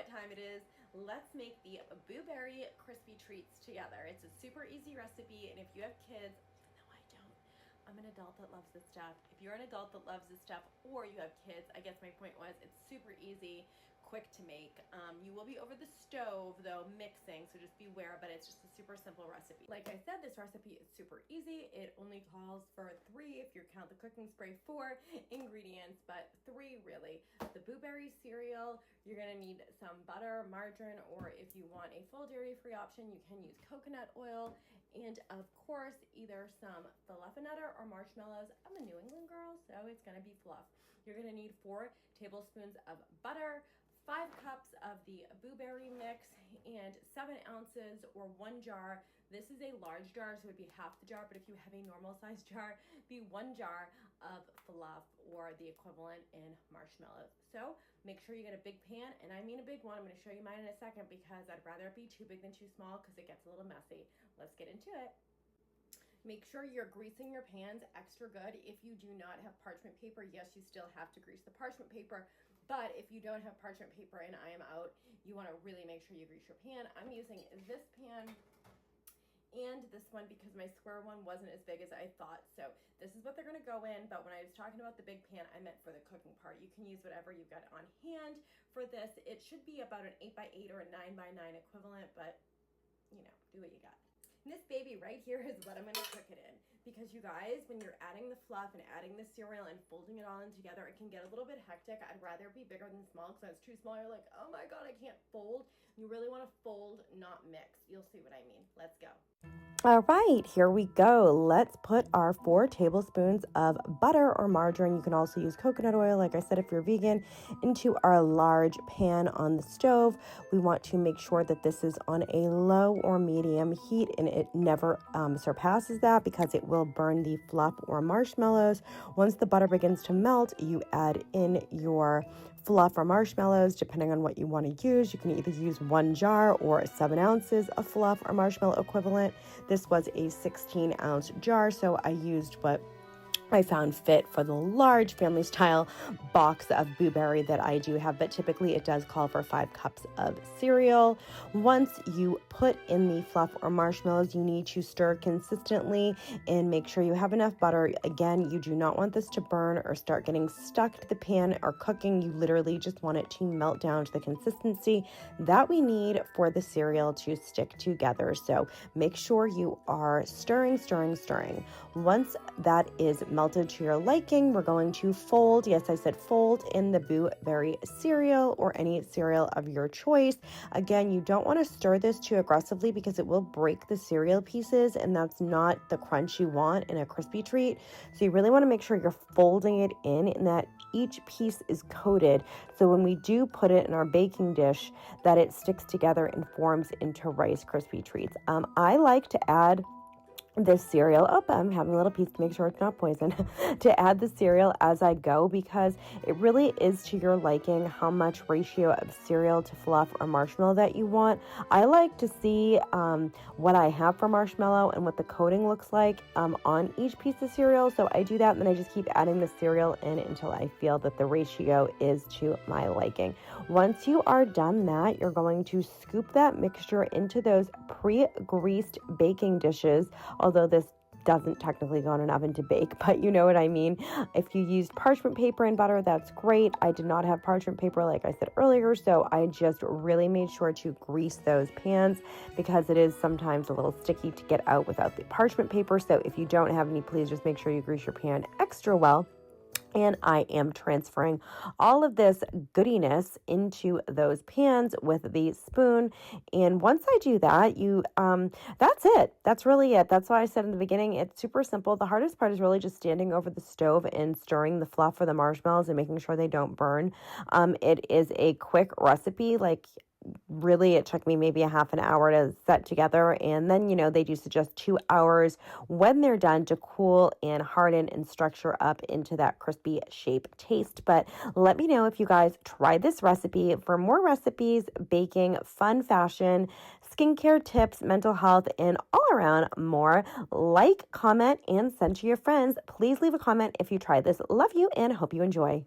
time it is. Let's make the blueberry crispy treats together. It's a super easy recipe, and if you have kids, no, I don't. I'm an adult that loves this stuff. If you're an adult that loves this stuff, or you have kids, I guess my point was it's super easy, quick to make. You will be over the stove though mixing, so just beware, but it's just a super simple recipe. Like I said, this recipe is super easy. It only calls for 3, if you count the cooking spray, 4 ingredients, but 3 really. The blueberry cereal, you're gonna need some butter, margarine, or if you want a full dairy-free option, you can use coconut oil, and of course, either some fluffernutter or marshmallows. I'm a New England girl, so it's gonna be fluff. You're gonna need 4 tablespoons of butter, 5 cups of the blueberry mix, and 7 ounces or 1 jar. This is a large jar, so it would be half the jar, but if you have a normal size jar, it'd be 1 jar of fluff or the equivalent in marshmallows. So make sure you get a big pan, and I mean a big one. I'm gonna show you mine in a second because I'd rather it be too big than too small because it gets a little messy. Let's get into it. Make sure you're greasing your pans extra good. If you do not have parchment paper, yes, you still have to grease the parchment paper, but if you don't have parchment paper and I am out, you wanna really make sure you grease your pan. I'm using this pan and this one because my square one wasn't as big as I thought. So this is what they're gonna go in, but when I was talking about the big pan, I meant for the cooking part. You can use whatever you've got on hand for this. It should be about an 8x8 or a 9x9 equivalent, but you know, do what you got. And this baby right here is what I'm gonna cook it in, because you guys, when you're adding the fluff and adding the cereal and folding it all in together, it can get a little bit hectic. I'd rather it be bigger than small, because when it's too small, you're like, oh my God, I can't fold. You really wanna fold, not mix. You'll see what I mean. Let's go. All right, here we go. Let's put our 4 tablespoons of butter or margarine. You can also use coconut oil, like I said, if you're vegan, into our large pan on the stove. We want to make sure that this is on a low or medium heat, and it never surpasses that because it will burn the fluff or marshmallows. Once the butter begins to melt, you add in your fluff or marshmallows, depending on what you want to use. You can either use 1 jar or 7 ounces of fluff or marshmallow equivalent. This was a 16-ounce jar, so I used what I found fit for the large family style box of blueberry that I do have, but typically it does call for 5 cups of cereal. Once you put in the fluff or marshmallows, you need to stir consistently and make sure you have enough butter. Again, you do not want this to burn or start getting stuck to the pan or cooking. You literally just want it to melt down to the consistency that we need for the cereal to stick together. So make sure you are stirring. Once that is melted to your liking, we're going to fold, yes, I said fold, in the blueberry cereal or any cereal of your choice. Again, you don't want to stir this too aggressively because it will break the cereal pieces, and that's not the crunch you want in a crispy treat. So you really want to make sure you're folding it in and that each piece is coated. So when we do put it in our baking dish, that it sticks together and forms into Rice Krispie treats. I like to add this cereal, I'm having a little piece to make sure it's not poison, to add the cereal as I go, because it really is to your liking how much ratio of cereal to fluff or marshmallow that you want. I like to see what I have for marshmallow and what the coating looks like on each piece of cereal. So I do that, and then I just keep adding the cereal in until I feel that the ratio is to my liking. Once you are done that, you're going to scoop that mixture into those pre-greased baking dishes, although this doesn't technically go in an oven to bake, but you know what I mean. If you used parchment paper and butter, that's great. I did not have parchment paper, like I said earlier, so I just really made sure to grease those pans because it is sometimes a little sticky to get out without the parchment paper. So if you don't have any, please just make sure you grease your pan extra well. And I am transferring all of this goodiness into those pans with the spoon. And once I do that, that's it. That's really it. That's why I said in the beginning, it's super simple. The hardest part is really just standing over the stove and stirring the fluff or the marshmallows and making sure they don't burn. It is a quick recipe. Like, really, it took me maybe a half an hour to set together, and then they do suggest 2 hours when they're done to cool and harden and structure up into that crispy shape taste. But let me know if you guys tried this recipe. For more recipes, baking, fun fashion, skincare tips, mental health, and all around more, like, comment, and send to your friends. Please leave a comment if you tried this. Love you and hope you enjoy.